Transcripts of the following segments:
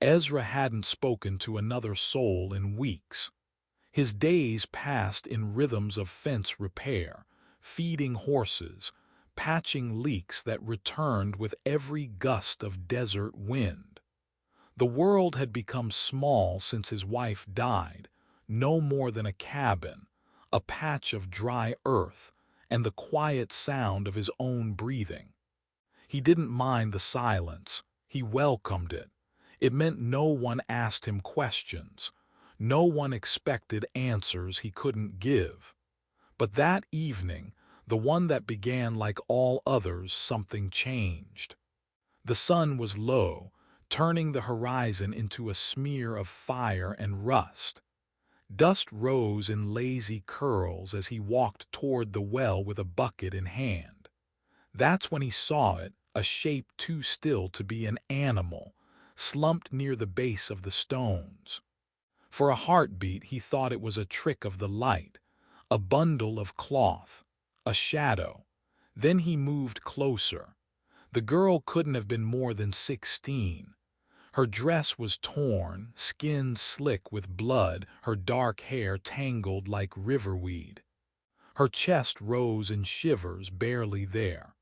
Ezra hadn't spoken to another soul in weeks. His days passed in rhythms of fence repair, feeding horses, patching leaks that returned with every gust of desert wind. The world had become small since his wife died, no more than a cabin, a patch of dry earth, and the quiet sound of his own breathing. He didn't mind the silence, he welcomed it. It meant no one asked him questions. No one expected answers he couldn't give. But that evening, the one that began like all others, something changed. The sun was low, turning the horizon into a smear of fire and rust. Dust rose in lazy curls as he walked toward the well with a bucket in hand. That's when he saw it, a shape too still to be an animal, slumped near the base of the stones. For a heartbeat he thought it was a trick of the light, a bundle of cloth, a shadow. Then he moved closer. The girl couldn't have been more than 16. Her dress was torn, skin slick with blood, her dark hair tangled like riverweed. Her chest rose in shivers barely there.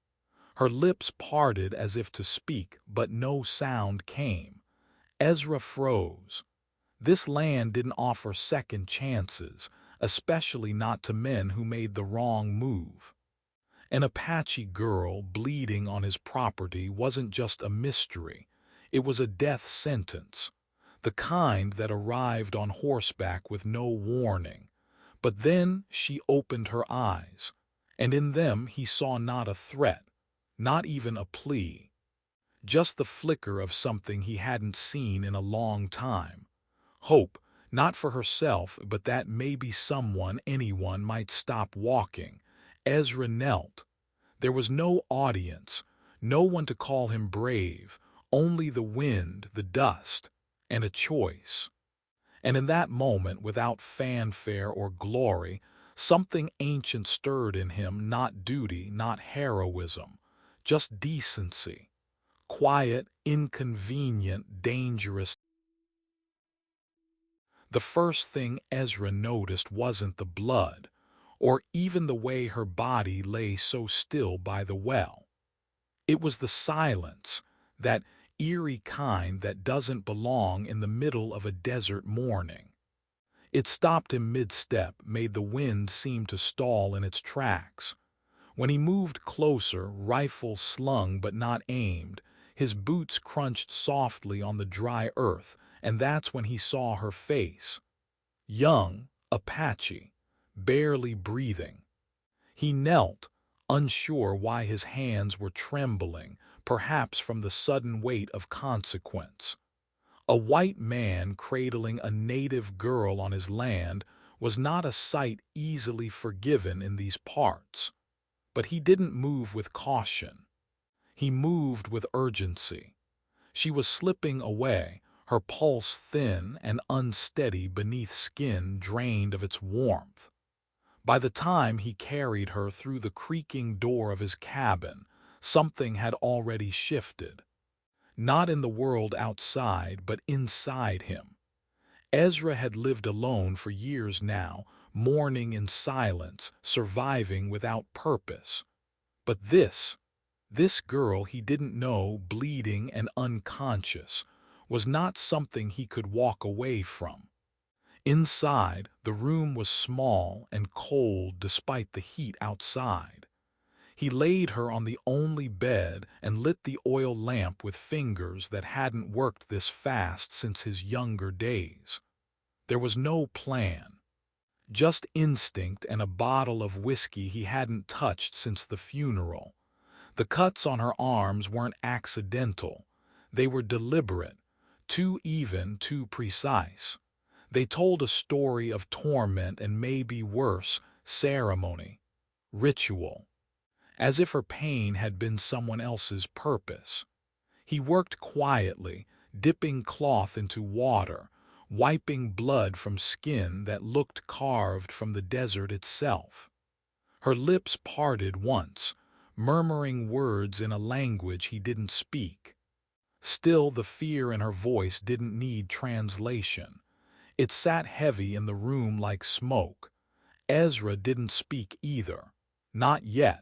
Her lips parted as if to speak, but no sound came. Ezra froze. This land didn't offer second chances, especially not to men who made the wrong move. An Apache girl bleeding on his property wasn't just a mystery, it was a death sentence, the kind that arrived on horseback with no warning. But then she opened her eyes, and in them he saw not a threat, not even a plea, just the flicker of something he hadn't seen in a long time. Hope, not for herself, but that maybe anyone might stop walking. Ezra knelt. There was no audience, no one to call him brave, only the wind, the dust, and a choice. And in that moment, without fanfare or glory, something ancient stirred in him, not duty, not heroism, just decency. Quiet, inconvenient, dangerous. The first thing Ezra noticed wasn't the blood, or even the way her body lay so still by the well. It was the silence, that eerie kind that doesn't belong in the middle of a desert morning. It stopped him mid-step, made the wind seem to stall in its tracks. When he moved closer, rifle slung but not aimed, his boots crunched softly on the dry earth, and that's when he saw her face. Young, Apache, barely breathing. He knelt, unsure why his hands were trembling, perhaps from the sudden weight of consequence. A white man cradling a native girl on his land was not a sight easily forgiven in these parts. But he didn't move with caution. He moved with urgency. She was slipping away, her pulse thin and unsteady beneath skin drained of its warmth. By the time he carried her through the creaking door of his cabin, something had already shifted. Not in the world outside, but inside him. Ezra had lived alone for years now, mourning in silence, surviving without purpose. But this girl he didn't know, bleeding and unconscious, was not something he could walk away from. Inside, the room was small and cold despite the heat outside. He laid her on the only bed and lit the oil lamp with fingers that hadn't worked this fast since his younger days. There was no plan, just instinct and a bottle of whiskey he hadn't touched since the funeral. The cuts on her arms weren't accidental. They were deliberate, too even, too precise. They told a story of torment and maybe worse, ceremony, ritual, as if her pain had been someone else's purpose. He worked quietly, dipping cloth into water, wiping blood from skin that looked carved from the desert itself. Her lips parted once, murmuring words in a language he didn't speak. Still, the fear in her voice didn't need translation. It sat heavy in the room like smoke. Ezra didn't speak either. Not yet.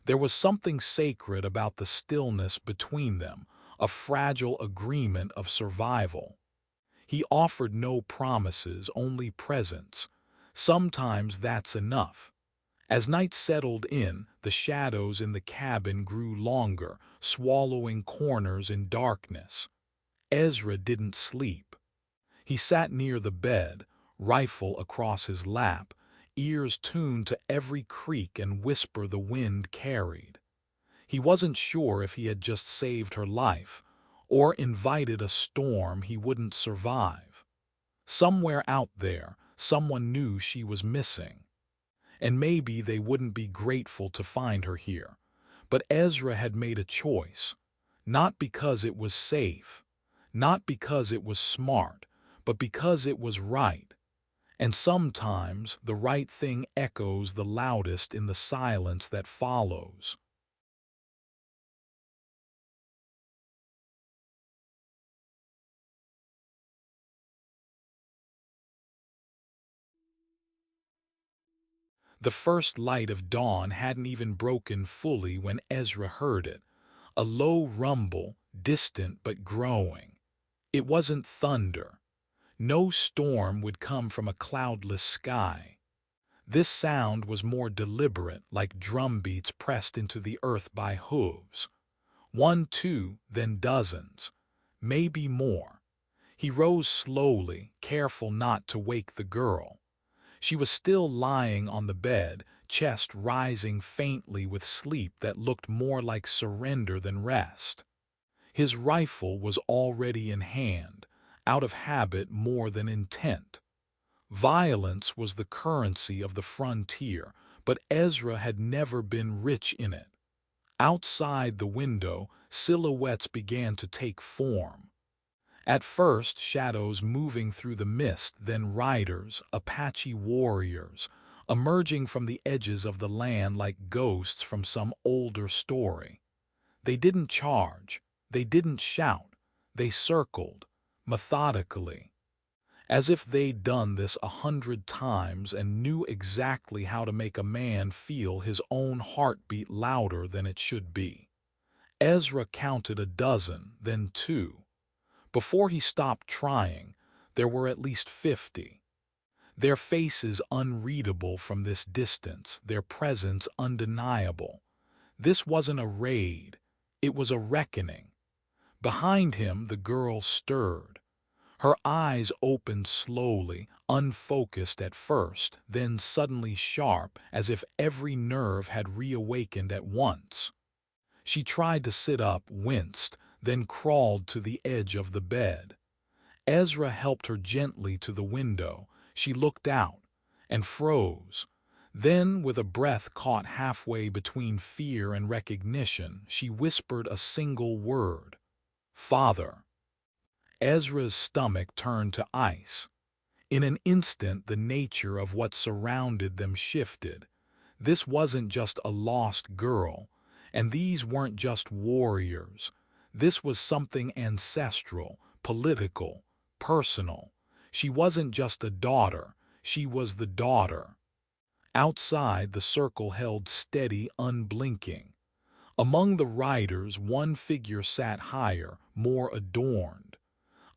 There was something sacred about the stillness between them, a fragile agreement of survival. He offered no promises, only presence. Sometimes that's enough. As night settled in, the shadows in the cabin grew longer, swallowing corners in darkness. Ezra didn't sleep. He sat near the bed, rifle across his lap, ears tuned to every creak and whisper the wind carried. He wasn't sure if he had just saved her life or invited a storm he wouldn't survive. Somewhere out there, someone knew she was missing. And maybe they wouldn't be grateful to find her here. But Ezra had made a choice, not because it was safe, not because it was smart, but because it was right. And sometimes the right thing echoes the loudest in the silence that follows. The first light of dawn hadn't even broken fully when Ezra heard it, a low rumble, distant but growing. It wasn't thunder. No storm would come from a cloudless sky. This sound was more deliberate, like drum beats pressed into the earth by hooves. One, two, then dozens, maybe more. He rose slowly, careful not to wake the girl. She was still lying on the bed, chest rising faintly with sleep that looked more like surrender than rest. His rifle was already in hand, out of habit more than intent. Violence was the currency of the frontier, but Ezra had never been rich in it. Outside the window, silhouettes began to take form. At first, shadows moving through the mist, then riders, Apache warriors, emerging from the edges of the land like ghosts from some older story. They didn't charge, they didn't shout, they circled, methodically, as if they'd done this 100 times and knew exactly how to make a man feel his own heartbeat louder than it should be. Ezra counted a dozen, then two. Before he stopped trying, there were at least 50. Their faces unreadable from this distance, their presence undeniable. This wasn't a raid, it was a reckoning. Behind him, the girl stirred. Her eyes opened slowly, unfocused at first, then suddenly sharp, as if every nerve had reawakened at once. She tried to sit up, winced, then crawled to the edge of the bed. Ezra helped her gently to the window. She looked out and froze. Then, with a breath caught halfway between fear and recognition, she whispered a single word. "Father." Ezra's stomach turned to ice. In an instant, the nature of what surrounded them shifted. This wasn't just a lost girl, and these weren't just warriors. This was something ancestral, political, personal. She wasn't just a daughter, she was the daughter. Outside, the circle held steady, unblinking. Among the riders, one figure sat higher, more adorned.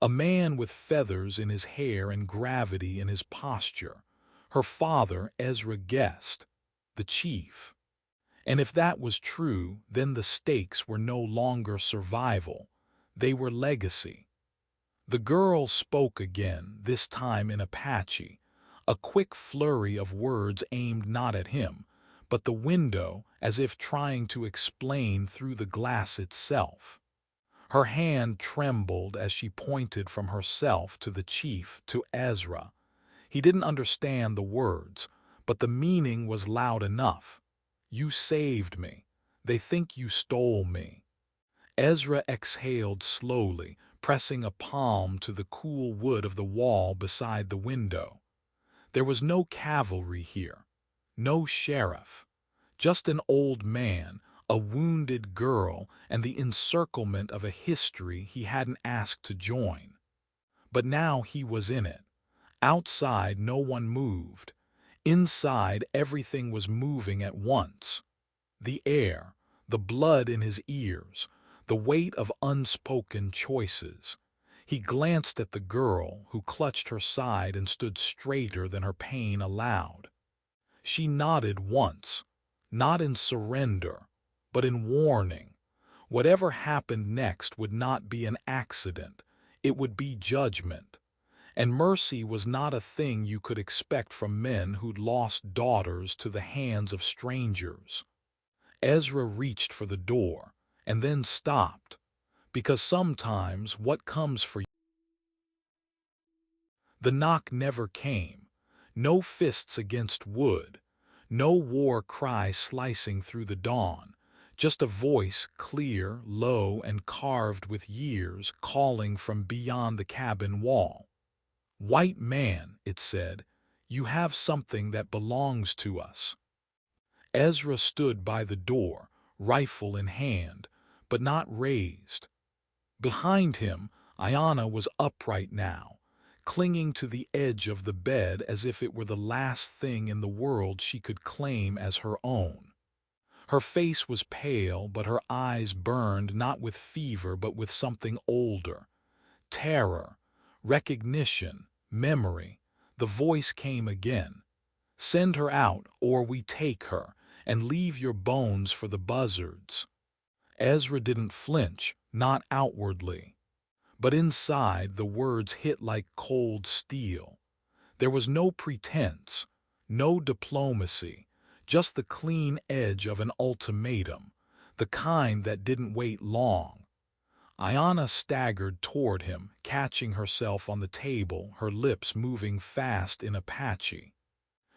A man with feathers in his hair and gravity in his posture. Her father, Ezra guessed, the chief. And if that was true, then the stakes were no longer survival. They were legacy. The girl spoke again, this time in Apache, a quick flurry of words aimed not at him, but the window, as if trying to explain through the glass itself. Her hand trembled as she pointed from herself to the chief, to Ezra. He didn't understand the words, but the meaning was loud enough. "You saved me. They think you stole me." Ezra exhaled slowly, pressing a palm to the cool wood of the wall beside the window. There was no cavalry here, no sheriff, just an old man, a wounded girl, and the encirclement of a history he hadn't asked to join. But now he was in it. Outside, no one moved. Inside, everything was moving at once. The air, the blood in his ears, the weight of unspoken choices. He glanced at the girl, who clutched her side and stood straighter than her pain allowed. She nodded once, not in surrender, but in warning. Whatever happened next would not be an accident, it would be judgment. And mercy was not a thing you could expect from men who'd lost daughters to the hands of strangers. Ezra reached for the door, and then stopped, because sometimes what comes for you. The knock never came. No fists against wood, no war cry slicing through the dawn, just a voice clear, low, and carved with years calling from beyond the cabin wall. "White man," it said, "you have something that belongs to us." Ezra stood by the door, rifle in hand, but not raised. Behind him, Ayanna was upright now, clinging to the edge of the bed as if it were the last thing in the world she could claim as her own. Her face was pale, but her eyes burned not with fever but with something older. Terror, recognition, memory. The voice came again. "Send her out, or we take her, and leave your bones for the buzzards." Ezra didn't flinch, not outwardly. But inside, the words hit like cold steel. There was no pretense, no diplomacy, just the clean edge of an ultimatum, the kind that didn't wait long. Ayanna staggered toward him, catching herself on the table, her lips moving fast in Apache.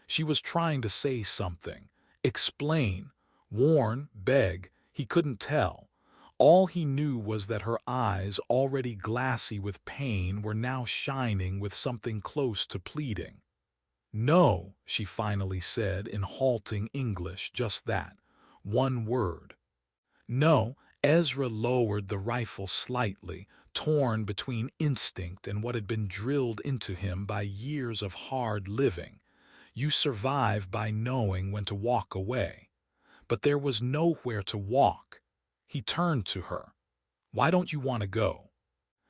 She was trying to say something, explain, warn, beg. He couldn't tell. All he knew was that her eyes, already glassy with pain, were now shining with something close to pleading. "No," she finally said in halting English, just that. One word. "No." Ezra lowered the rifle slightly, torn between instinct and what had been drilled into him by years of hard living. You survive by knowing when to walk away. But there was nowhere to walk. He turned to her. "Why don't you want to go?"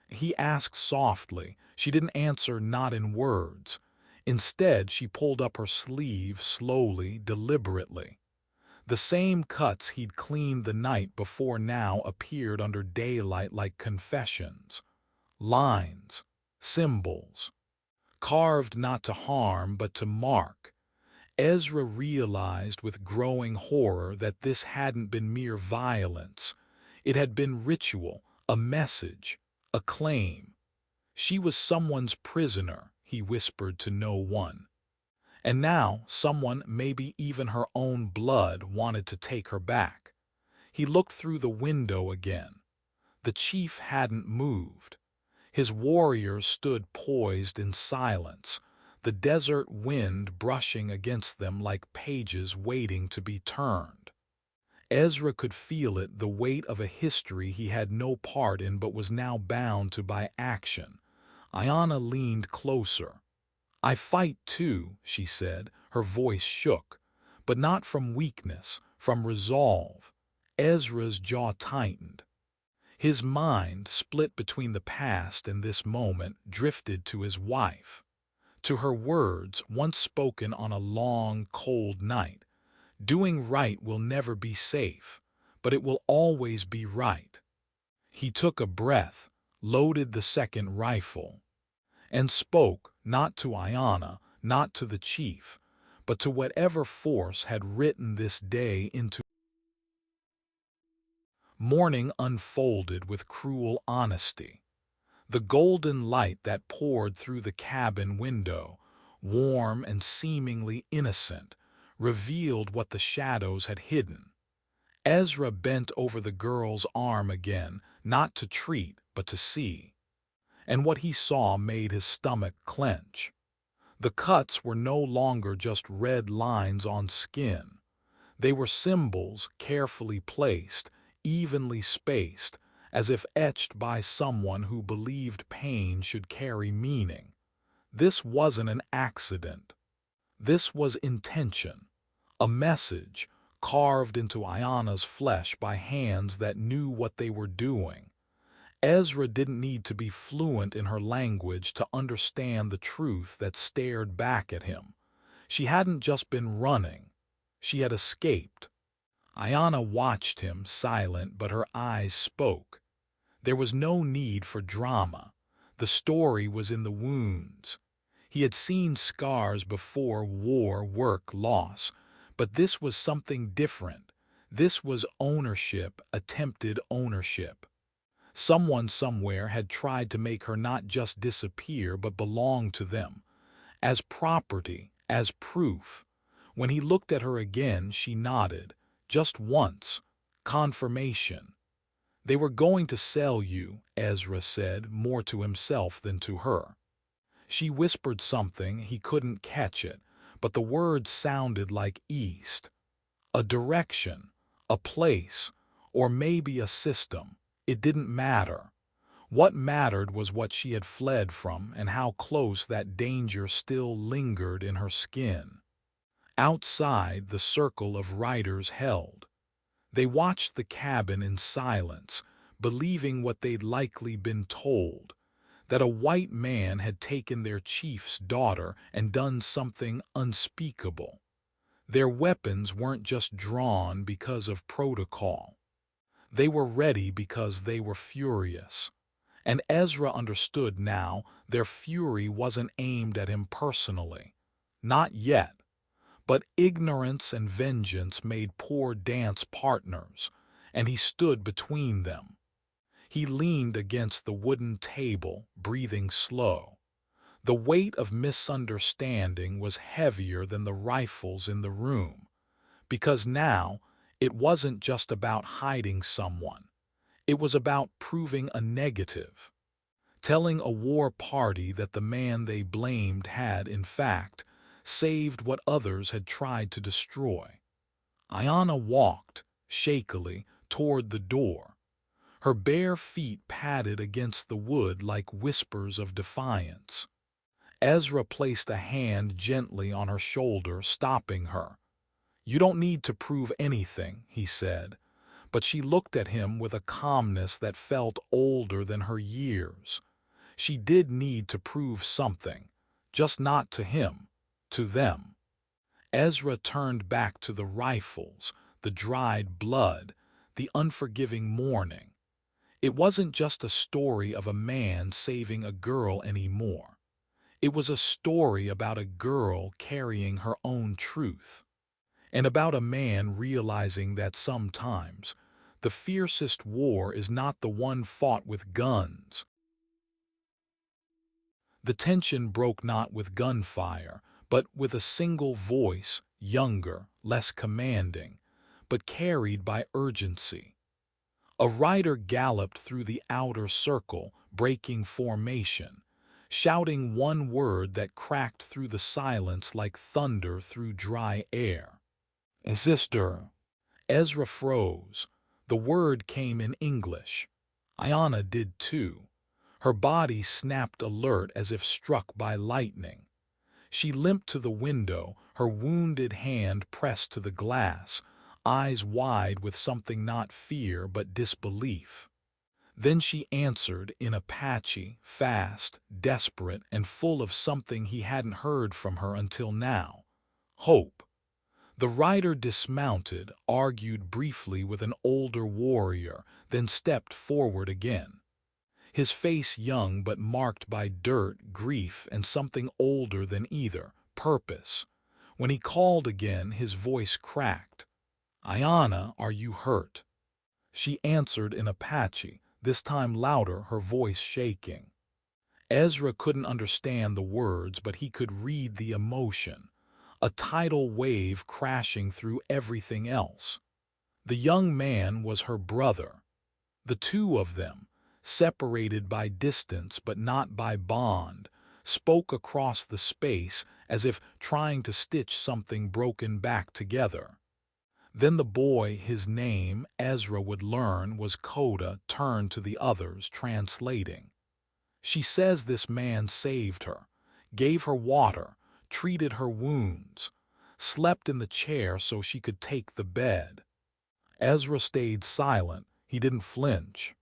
He asked softly. She didn't answer, not in words. Instead, she pulled up her sleeve slowly, deliberately. The same cuts he'd cleaned the night before now appeared under daylight like confessions. Lines, symbols, carved not to harm but to mark. Ezra realized with growing horror that this hadn't been mere violence. It had been ritual, a message, a claim. She was someone's prisoner, he whispered to no one. And now someone, maybe even her own blood, wanted to take her back. He looked through the window again. The chief hadn't moved. His warriors stood poised in silence, the desert wind brushing against them like pages waiting to be turned. Ezra could feel it, the weight of a history he had no part in but was now bound to by action. Ayanna leaned closer. "I fight too," she said. Her voice shook, but not from weakness, from resolve. Ezra's jaw tightened. His mind, split between the past and this moment, drifted to his wife, to her words, once spoken on a long, cold night. "Doing right will never be safe, but it will always be right." He took a breath, loaded the second rifle, and spoke, not to Ayanna, not to the chief, but to whatever force had written this day into. Morning unfolded with cruel honesty. The golden light that poured through the cabin window, warm and seemingly innocent, revealed what the shadows had hidden. Ezra bent over the girl's arm again, not to treat, but to see. And what he saw made his stomach clench. The cuts were no longer just red lines on skin. They were symbols carefully placed, evenly spaced, as if etched by someone who believed pain should carry meaning. This wasn't an accident. This was intention, a message carved into Ayana's flesh by hands that knew what they were doing. Ezra didn't need to be fluent in her language to understand the truth that stared back at him. She hadn't just been running, she had escaped. Ayana watched him, silent, but her eyes spoke. There was no need for drama. The story was in the wounds. He had seen scars before: war, work, loss. But this was something different. This was ownership, attempted ownership. Someone somewhere had tried to make her not just disappear, but belong to them. As property, as proof. When he looked at her again, she nodded. Just once. Confirmation. They were going to sell you, Ezra said, more to himself than to her. She whispered something, he couldn't catch it, but the words sounded like east. A direction, a place, or maybe a system. It didn't matter. What mattered was what she had fled from and how close that danger still lingered in her skin. Outside, the circle of riders held. They watched the cabin in silence, believing what they'd likely been told, that a white man had taken their chief's daughter and done something unspeakable. Their weapons weren't just drawn because of protocol. They were ready because they were furious. And Ezra understood now their fury wasn't aimed at him personally. Not yet. But ignorance and vengeance made poor dance partners, and he stood between them. He leaned against the wooden table, breathing slow. The weight of misunderstanding was heavier than the rifles in the room, because now it wasn't just about hiding someone. It was about proving a negative, telling a war party that the man they blamed had, in fact, saved what others had tried to destroy. Ayana walked, shakily, toward the door. Her bare feet padded against the wood like whispers of defiance. Ezra placed a hand gently on her shoulder, stopping her. "You don't need to prove anything," he said, but she looked at him with a calmness that felt older than her years. She did need to prove something, just not to him, to them. Ezra turned back to the rifles, the dried blood, the unforgiving mourning. It wasn't just a story of a man saving a girl anymore. It was a story about a girl carrying her own truth, and about a man realizing that sometimes the fiercest war is not the one fought with guns. The tension broke not with gunfire, but with a single voice, younger, less commanding, but carried by urgency. A rider galloped through the outer circle, breaking formation, shouting one word that cracked through the silence like thunder through dry air. "Sister." Ezra froze. The word came in English. Ayana did too. Her body snapped alert as if struck by lightning. She limped to the window, her wounded hand pressed to the glass, eyes wide with something not fear but disbelief. Then she answered in Apache, fast, desperate, and full of something he hadn't heard from her until now: hope. The rider dismounted, argued briefly with an older warrior, then stepped forward again. His face young but marked by dirt, grief, and something older than either: purpose. When he called again, his voice cracked. "Ayana, are you hurt?" She answered in Apache, this time louder, her voice shaking. Ezra couldn't understand the words, but he could read the emotion, a tidal wave crashing through everything else. The young man was her brother. The two of them, separated by distance but not by bond, spoke across the space as if trying to stitch something broken back together. Then the boy, his name, Ezra would learn, was Coda, turned to the others, translating. She says this man saved her, gave her water, treated her wounds, slept in the chair so she could take the bed. Ezra stayed silent. He didn't flinch.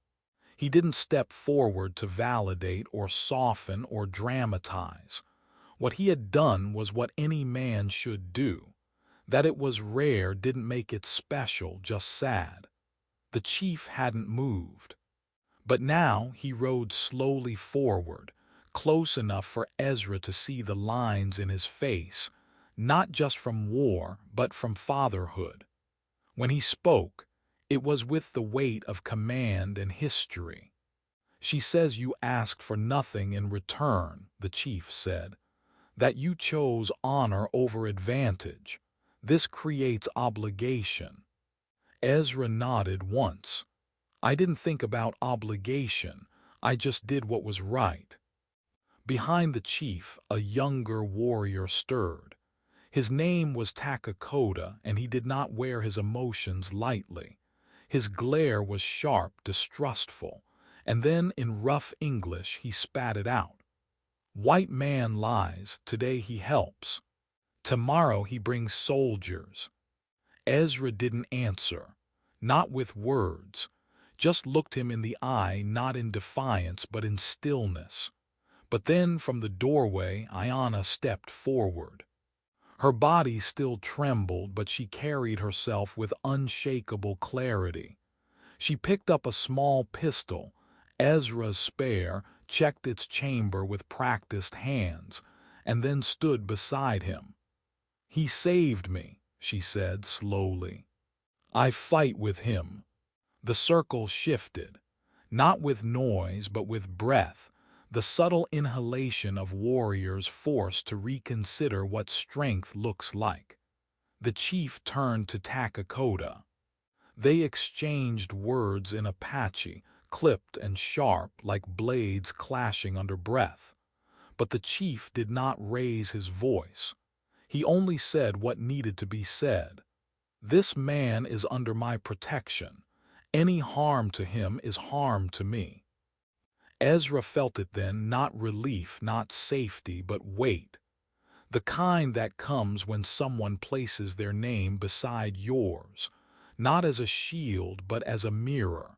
He didn't step forward to validate or soften or dramatize. What he had done was what any man should do. That it was rare didn't make it special, just sad. The chief hadn't moved. But now he rode slowly forward, close enough for Ezra to see the lines in his face, not just from war, but from fatherhood. When he spoke, it was with the weight of command and history. She says you asked for nothing in return, the chief said, that you chose honor over advantage. This creates obligation. Ezra nodded once. I didn't think about obligation. I just did what was right. Behind the chief, a younger warrior stirred. His name was Takakoda, and he did not wear his emotions lightly. His glare was sharp, distrustful, and then in rough English he spat it out. White man lies, today he helps. Tomorrow he brings soldiers. Ezra didn't answer, not with words, just looked him in the eye, not in defiance but in stillness. But then from the doorway Ayanna stepped forward. Her body still trembled, but she carried herself with unshakable clarity. She picked up a small pistol, Ezra's spare, checked its chamber with practiced hands, and then stood beside him. He saved me, she said slowly. I fight with him. The circle shifted, not with noise but with breath, the subtle inhalation of warriors forced to reconsider what strength looks like. The chief turned to Takakoda. They exchanged words in Apache, clipped and sharp like blades clashing under breath. But the chief did not raise his voice. He only said what needed to be said. This man is under my protection. Any harm to him is harm to me. Ezra felt it then, not relief, not safety, but weight. The kind that comes when someone places their name beside yours, not as a shield but as a mirror.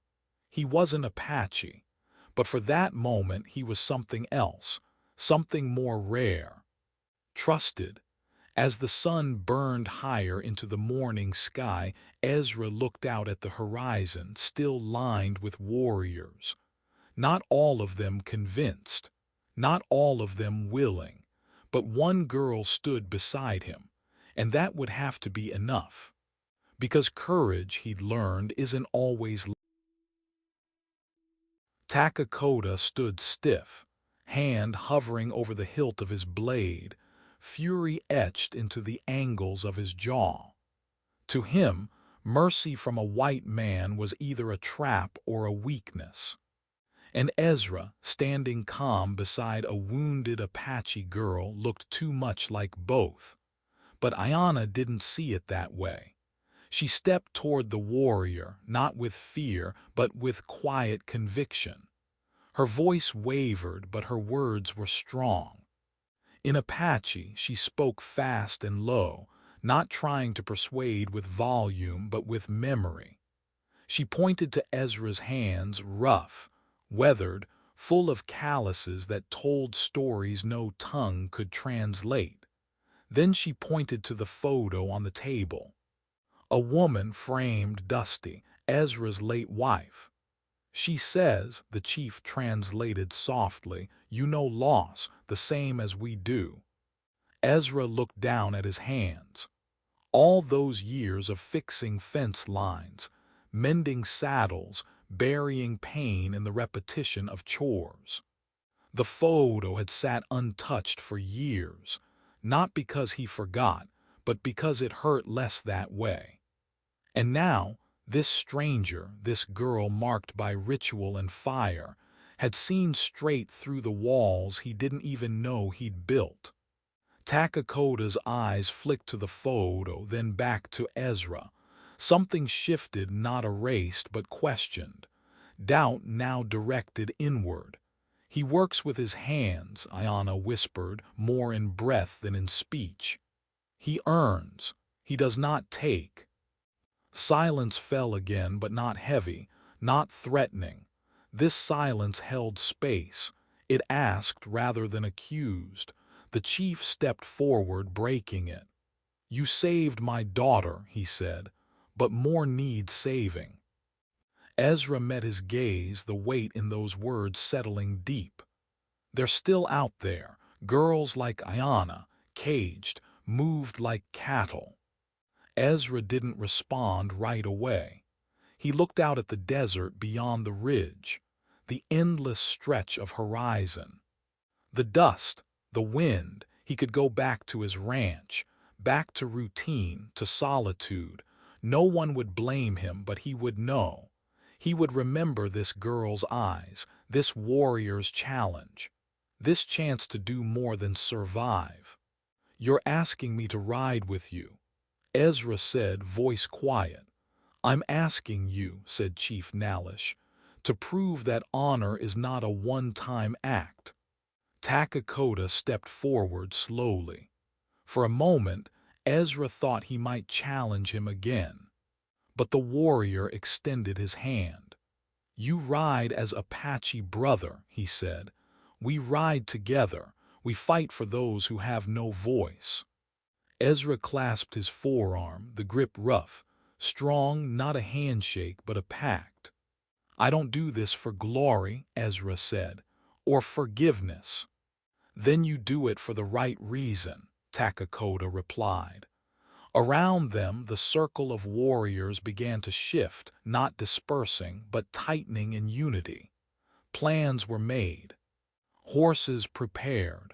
He wasn't Apache, but for that moment he was something else, something more rare. Trusted. As the sun burned higher into the morning sky, Ezra looked out at the horizon, still lined with warriors. Not all of them convinced, not all of them willing, but one girl stood beside him, and that would have to be enough. Because courage, he'd learned, isn't always. Takakoda stood stiff, hand hovering over the hilt of his blade, fury etched into the angles of his jaw. To him, mercy from a white man was either a trap or a weakness. And Ezra, standing calm beside a wounded Apache girl, looked too much like both. But Ayanna didn't see it that way. She stepped toward the warrior, not with fear, but with quiet conviction. Her voice wavered, but her words were strong. In Apache, she spoke fast and low, not trying to persuade with volume, but with memory. She pointed to Ezra's hands, rough, weathered, full of calluses that told stories no tongue could translate. Then she pointed to the photo on the table. A woman framed, dusty, Ezra's late wife. She says, the chief translated softly, you know loss, the same as we do. Ezra looked down at his hands. All those years of fixing fence lines, mending saddles, burying pain in the repetition of chores. The photo had sat untouched for years, not because he forgot, but because it hurt less that way. And now, this stranger, this girl marked by ritual and fire, had seen straight through the walls he didn't even know he'd built. Takakoda's eyes flicked to the photo, then back to Ezra, Something shifted, not erased, but questioned. Doubt now directed inward. He works with his hands, Ayanna whispered, more in breath than in speech. He earns. He does not take. Silence fell again, but not heavy, not threatening. This silence held space. It asked rather than accused. The chief stepped forward, breaking it. "You saved my daughter," he said, "but more needs saving." Ezra met his gaze, the weight in those words settling deep. They're still out there, girls like Ayanna, caged, moved like cattle. Ezra didn't respond right away. He looked out at the desert beyond the ridge, the endless stretch of horizon. The dust, the wind, he could go back to his ranch, back to routine, to solitude. No one would blame him, but he would know. He would remember this girl's eyes, this warrior's challenge, this chance to do more than survive. "You're asking me to ride with you," Ezra said, voice quiet. "I'm asking you," said Chief Nalish, "to prove that honor is not a one-time act." Takakota stepped forward slowly. For a moment, Ezra thought he might challenge him again. But the warrior extended his hand. "You ride as Apache brother," he said. "We ride together. We fight for those who have no voice." Ezra clasped his forearm, the grip rough, strong, not a handshake but a pact. "I don't do this for glory," Ezra said, "or forgiveness." "Then you do it for the right reason," Takakota replied. Around them, the circle of warriors began to shift, not dispersing, but tightening in unity. Plans were made. Horses prepared.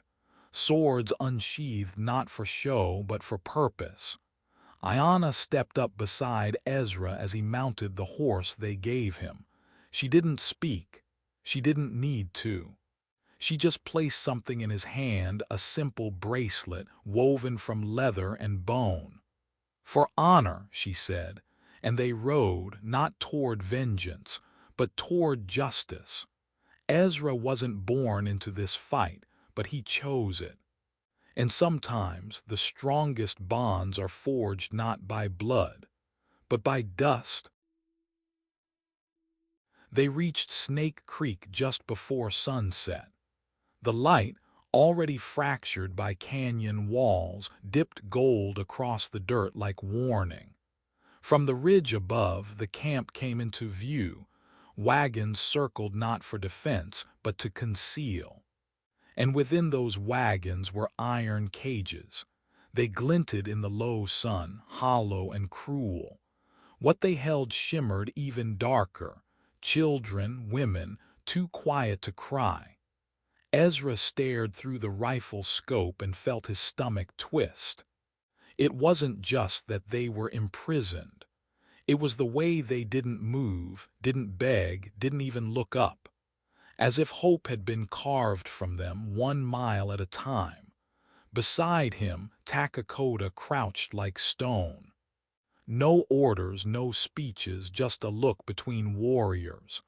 Swords unsheathed not for show, but for purpose. Ayanna stepped up beside Ezra as he mounted the horse they gave him. She didn't speak. She didn't need to. She just placed something in his hand, a simple bracelet woven from leather and bone. "For honor," she said, and they rode not toward vengeance, but toward justice. Ezra wasn't born into this fight, but he chose it. And sometimes the strongest bonds are forged not by blood, but by dust. They reached Snake Creek just before sunset. The light, already fractured by canyon walls, dipped gold across the dirt like warning. From the ridge above, the camp came into view. Wagons circled not for defense, but to conceal. And within those wagons were iron cages. They glinted in the low sun, hollow and cruel. What they held shimmered even darker. Children, women, too quiet to cry. Ezra stared through the rifle scope and felt his stomach twist. It wasn't just that they were imprisoned. It was the way they didn't move, didn't beg, didn't even look up. As if hope had been carved from them 1 mile at a time. Beside him, Takakota crouched like stone. No orders, no speeches, just a look between warriors.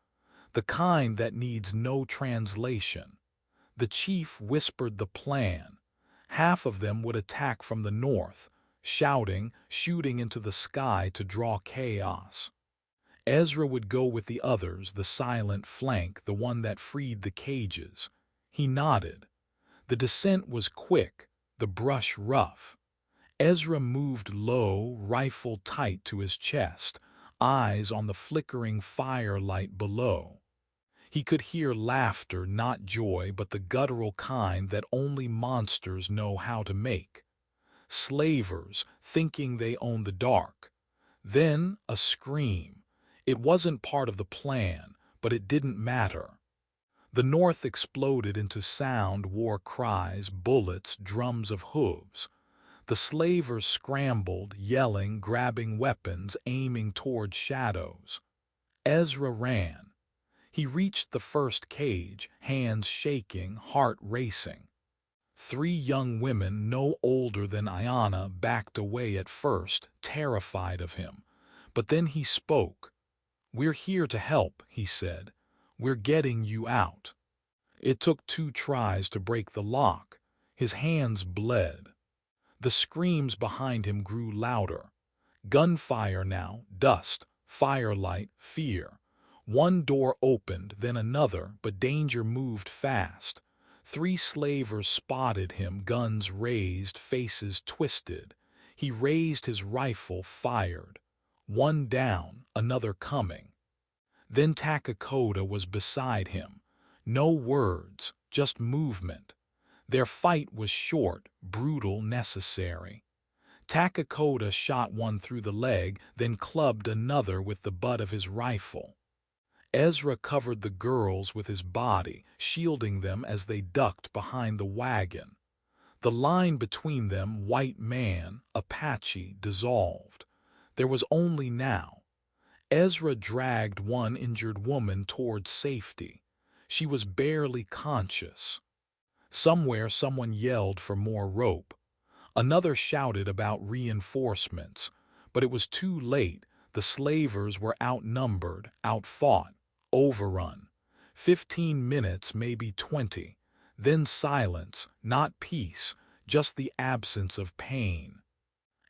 The kind that needs no translation. The chief whispered the plan. Half of them would attack from the north, shouting, shooting into the sky to draw chaos. Ezra would go with the others, the silent flank, the one that freed the cages. He nodded. The descent was quick, the brush rough. Ezra moved low, rifle tight to his chest, eyes on the flickering firelight below. He could hear laughter, not joy, but the guttural kind that only monsters know how to make. Slavers, thinking they own the dark. Then a scream. It wasn't part of the plan, but it didn't matter. The north exploded into sound, war cries, bullets, drums of hooves. The slavers scrambled, yelling, grabbing weapons, aiming toward shadows. Ezra ran. He reached the first cage, hands shaking, heart racing. 3 young women, no older than Ayanna, backed away at first, terrified of him. But then he spoke. "We're here to help," he said. "We're getting you out." It took 2 tries to break the lock. His hands bled. The screams behind him grew louder. Gunfire now, dust, firelight, fear. One door opened, then another, but danger moved fast. 3 slavers spotted him, guns raised, faces twisted. He raised his rifle, fired. One down, another coming. Then Takakoda was beside him. No words, just movement. Their fight was short, brutal, necessary. Takakoda shot one through the leg, then clubbed another with the butt of his rifle. Ezra covered the girls with his body, shielding them as they ducked behind the wagon. The line between them, white man, Apache, dissolved. There was only now. Ezra dragged one injured woman toward safety. She was barely conscious. Somewhere someone yelled for more rope. Another shouted about reinforcements, but it was too late. The slavers were outnumbered, outfought, overrun. 15 minutes, maybe 20. Then silence, not peace, just the absence of pain.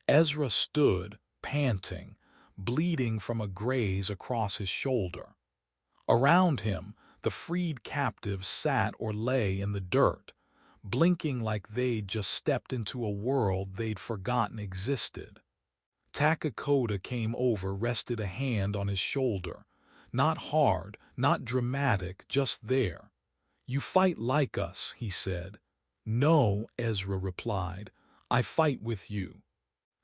Ezra stood, panting, bleeding from a graze across his shoulder. Around him, the freed captives sat or lay in the dirt, blinking like they'd just stepped into a world they'd forgotten existed. Takakoda came over, rested a hand on his shoulder. Not hard, not dramatic, just there. "You fight like us," he said. "No," Ezra replied. "I fight with you."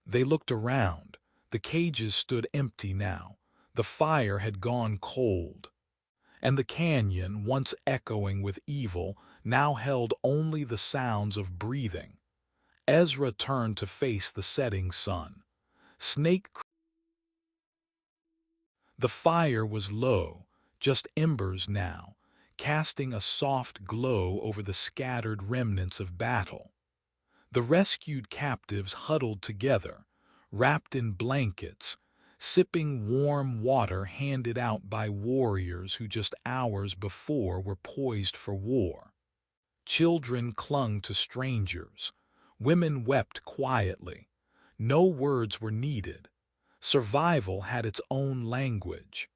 They looked around. The cages stood empty now. The fire had gone cold. And the canyon, once echoing with evil, now held only the sounds of breathing. Ezra turned to face the setting sun. Snake. The fire was low, just embers now, casting a soft glow over the scattered remnants of battle. The rescued captives huddled together, wrapped in blankets, sipping warm water handed out by warriors who just hours before were poised for war. Children clung to strangers. Women wept quietly. No words were needed. Survival had its own language.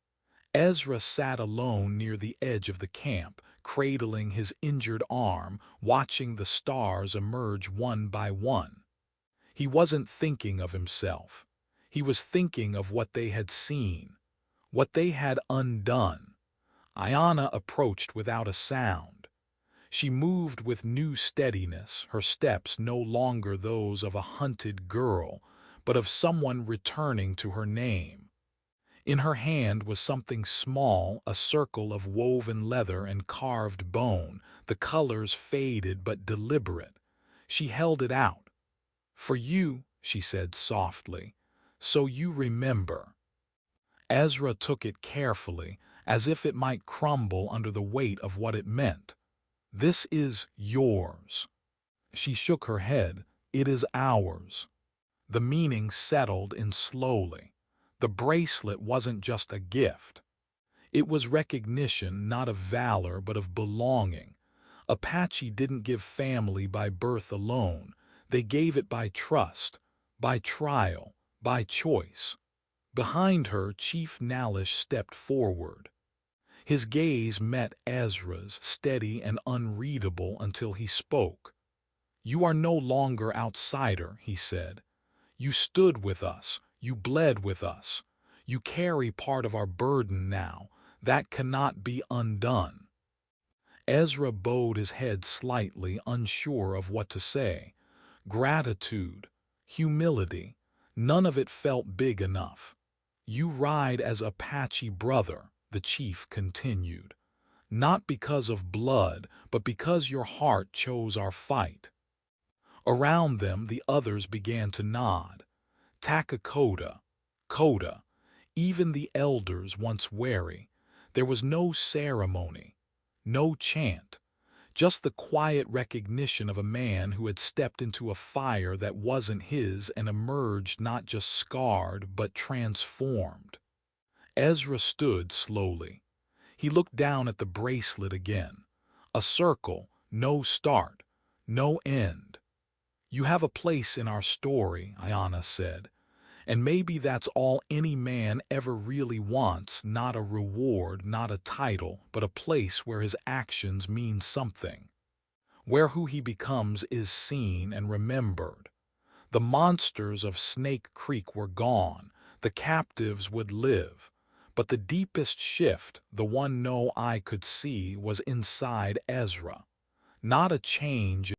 Ezra sat alone near the edge of the camp, cradling his injured arm, watching the stars emerge one by one. He wasn't thinking of himself. He was thinking of what they had seen, what they had undone. Ayana approached without a sound. She moved with new steadiness, her steps no longer those of a hunted girl, but of someone returning to her name. In her hand was something small, a circle of woven leather and carved bone, the colors faded but deliberate. She held it out. "For you," she said softly, "so you remember." Ezra took it carefully, as if it might crumble under the weight of what it meant. "This is yours." She shook her head. "It is ours." The meaning settled in slowly. The bracelet wasn't just a gift. It was recognition not of valor but of belonging. Apache didn't give family by birth alone. They gave it by trust, by trial, by choice. Behind her, Chief Nalish stepped forward. His gaze met Ezra's, steady and unreadable until he spoke. "You are no longer outsider," he said. "You stood with us. You bled with us. You carry part of our burden now. That cannot be undone." Ezra bowed his head slightly, unsure of what to say. Gratitude, humility, none of it felt big enough. "You ride as Apache brother," the chief continued. "Not because of blood, but because your heart chose our fight." Around them the others began to nod. Takakoda, Koda, even the elders once wary. There was no ceremony, no chant, just the quiet recognition of a man who had stepped into a fire that wasn't his and emerged not just scarred but transformed. Ezra stood slowly. He looked down at the bracelet again. A circle, no start, no end. "You have a place in our story," Ayana said. "And maybe that's all any man ever really wants, not a reward, not a title, but a place where his actions mean something, where who he becomes is seen and remembered." The monsters of Snake Creek were gone, the captives would live, but the deepest shift, the one no eye could see, was inside Ezra. Not a change.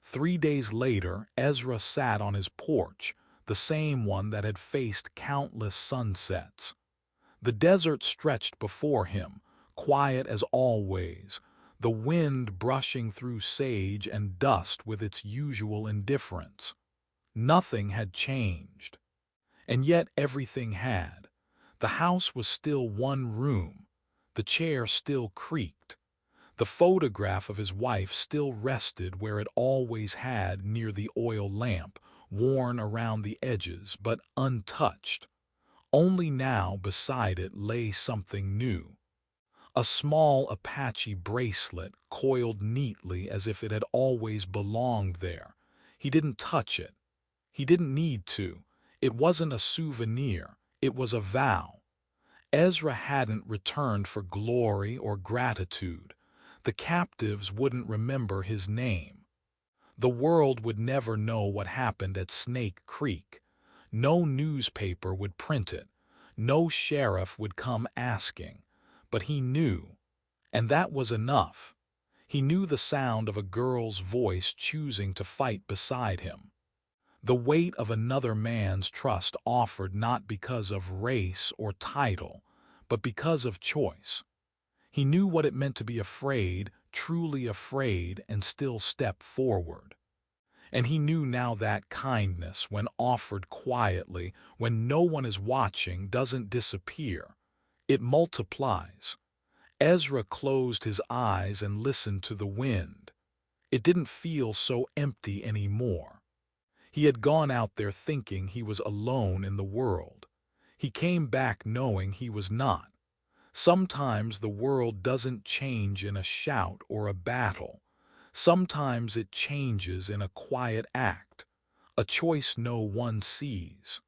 3 days later, Ezra sat on his porch, the same one that had faced countless sunsets. The desert stretched before him, quiet as always, the wind brushing through sage and dust with its usual indifference. Nothing had changed. And yet everything had. The house was still one room. The chair still creaked. The photograph of his wife still rested where it always had, near the oil lamp, worn around the edges but untouched. Only now beside it lay something new. A small Apache bracelet, coiled neatly as if it had always belonged there. He didn't touch it. He didn't need to. It wasn't a souvenir. It was a vow. Ezra hadn't returned for glory or gratitude. The captives wouldn't remember his name. The world would never know what happened at Snake Creek. No newspaper would print it. No sheriff would come asking. But he knew, and that was enough. He knew the sound of a girl's voice choosing to fight beside him. The weight of another man's trust offered not because of race or title, but because of choice. He knew what it meant to be afraid, truly afraid, and still step forward. And he knew now that kindness, when offered quietly, when no one is watching, doesn't disappear. It multiplies. Ezra closed his eyes and listened to the wind. It didn't feel so empty anymore. He had gone out there thinking he was alone in the world. He came back knowing he was not. Sometimes the world doesn't change in a shout or a battle. Sometimes it changes in a quiet act, a choice no one sees,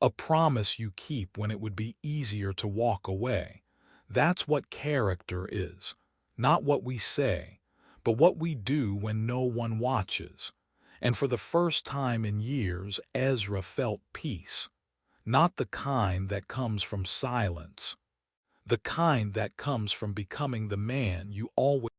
a promise you keep when it would be easier to walk away. That's what character is, not what we say, but what we do when no one watches. And for the first time in years, Ezra felt peace, not the kind that comes from silence, the kind that comes from becoming the man you always